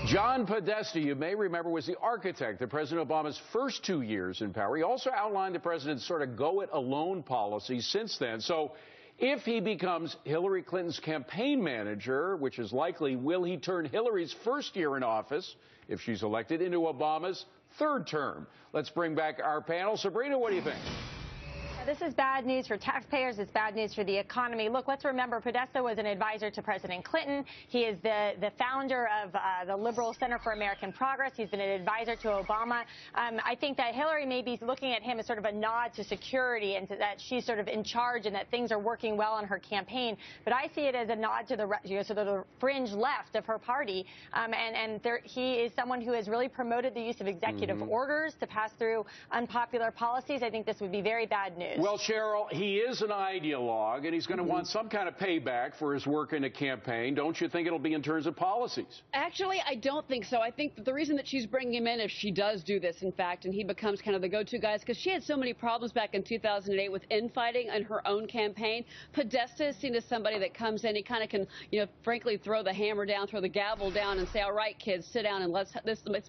John Podesta, you may remember, was the architect of President Obama's first 2 years in power. He also outlined the president's sort of go-it-alone policy since then. So if he becomes Hillary Clinton's campaign manager, which is likely, will he turn Hillary's first year in office, if she's elected, into Obama's third term? Let's bring back our panel. Sabrina, what do you think? This is bad news for taxpayers. It's bad news for the economy. Look, let's remember Podesta was an advisor to President Clinton. He is the founder of the Liberal Center for American Progress. He's been an advisor to Obama. I think that Hillary may be looking at him as sort of a nod to security and to that she's sort of in charge and that things are working well on her campaign. But I see it as a nod to the fringe left of her party. He is someone who has really promoted the use of executive orders to pass through unpopular policies. I think this would be very bad news. Well, Cheryl, he is an ideologue, and he's going to want some kind of payback for his work in a campaign. Don't you think it'll be in terms of policies? Actually, I don't think so. I think that the reason that she's bringing him in, if she does do this, in fact, and he becomes kind of the go-to guy, is because she had so many problems back in 2008 with infighting in her own campaign. Podesta is seen as somebody that comes in, he kind of can, frankly, throw the hammer down, throw the gavel down, and say, all right, kids, sit down and let's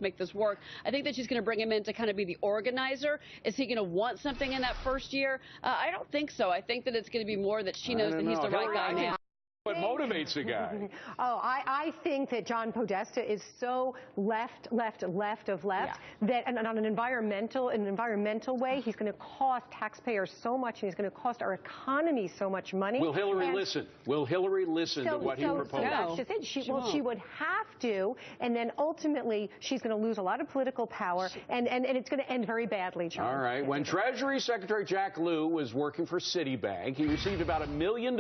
make this work. I think that she's going to bring him in to kind of be the organizer. Is he going to want something in that first year? I don't think so. I think that it's going to be more that she knows that he's the right guy now. What motivates a guy? I think that John Podesta is so left that and on an environmental way, he's going to cost taxpayers so much, and he's going to cost our economy so much money. Will Hillary listen? Will Hillary listen to what he proposes? That's just it. She would have to, and then ultimately she's going to lose a lot of political power, and it's going to end very badly, John. All right. When Treasury Secretary Jack Lew was working for Citibank, he received about $1 million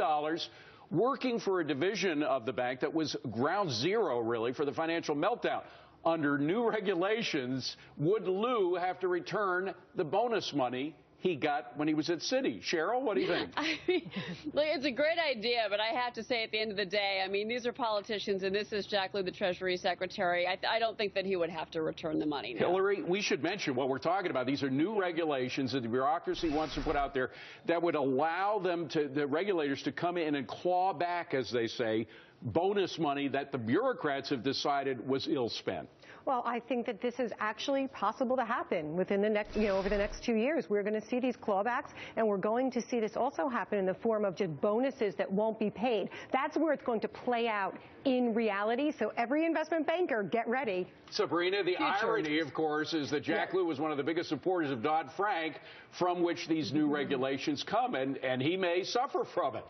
working for a division of the bank that was ground zero, really, for the financial meltdown. Under new regulations, would Lew have to return the bonus money he got when he was at Citi? Cheryl, what do you think? I mean, look, it's a great idea, but I have to say at the end of the day, I mean, these are politicians, and this is Jack Lew, the Treasury Secretary. I don't think that he would have to return the money now. Hillary, we should mention what we're talking about. These are new regulations that the bureaucracy wants to put out there that would allow the regulators to come in and claw back, as they say, bonus money that the bureaucrats have decided was ill-spent. Well, I think that this is actually possible to happen within the next, over the next 2 years. We're going to see these clawbacks, and we're going to see this also happen in the form of just bonuses that won't be paid. That's where it's going to play out in reality. So every investment banker, get ready. Sabrina, the irony, of course, is that Jack Lew was one of the biggest supporters of Dodd-Frank, from which these new regulations come, and he may suffer from it.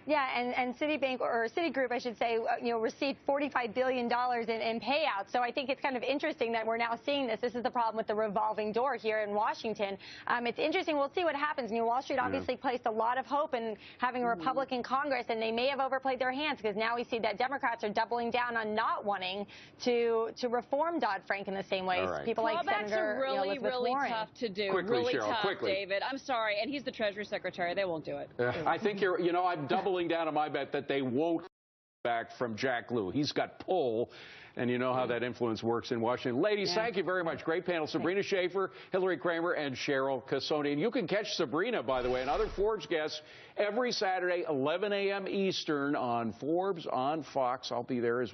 Yeah, and Citibank, or Citigroup, I should say, received $45 billion in payouts. So I think it's kind of interesting that we're now seeing this. This is the problem with the revolving door here in Washington. It's interesting. We'll see what happens. Wall Street obviously placed a lot of hope in having a Republican Congress, and they may have overplayed their hands, because now we see that Democrats are doubling down on not wanting to reform Dodd-Frank in the same way. Right. People like Senator really Warren. tough to do. Quickly, really Cheryl, tough, quickly. David. I'm sorry, and he's the Treasury Secretary. They won't do it. I think I'm doubling down on my bet that they won't back from Jack Lew. He's got pull, and you know how that influence works in Washington. Ladies, thank you very much. Great panel. Sabrina Schaefer, Hillary Kramer, and Cheryl Casoni. And you can catch Sabrina, by the way, and other Forbes guests every Saturday, 11 a.m. Eastern on Forbes on Fox. I'll be there as well.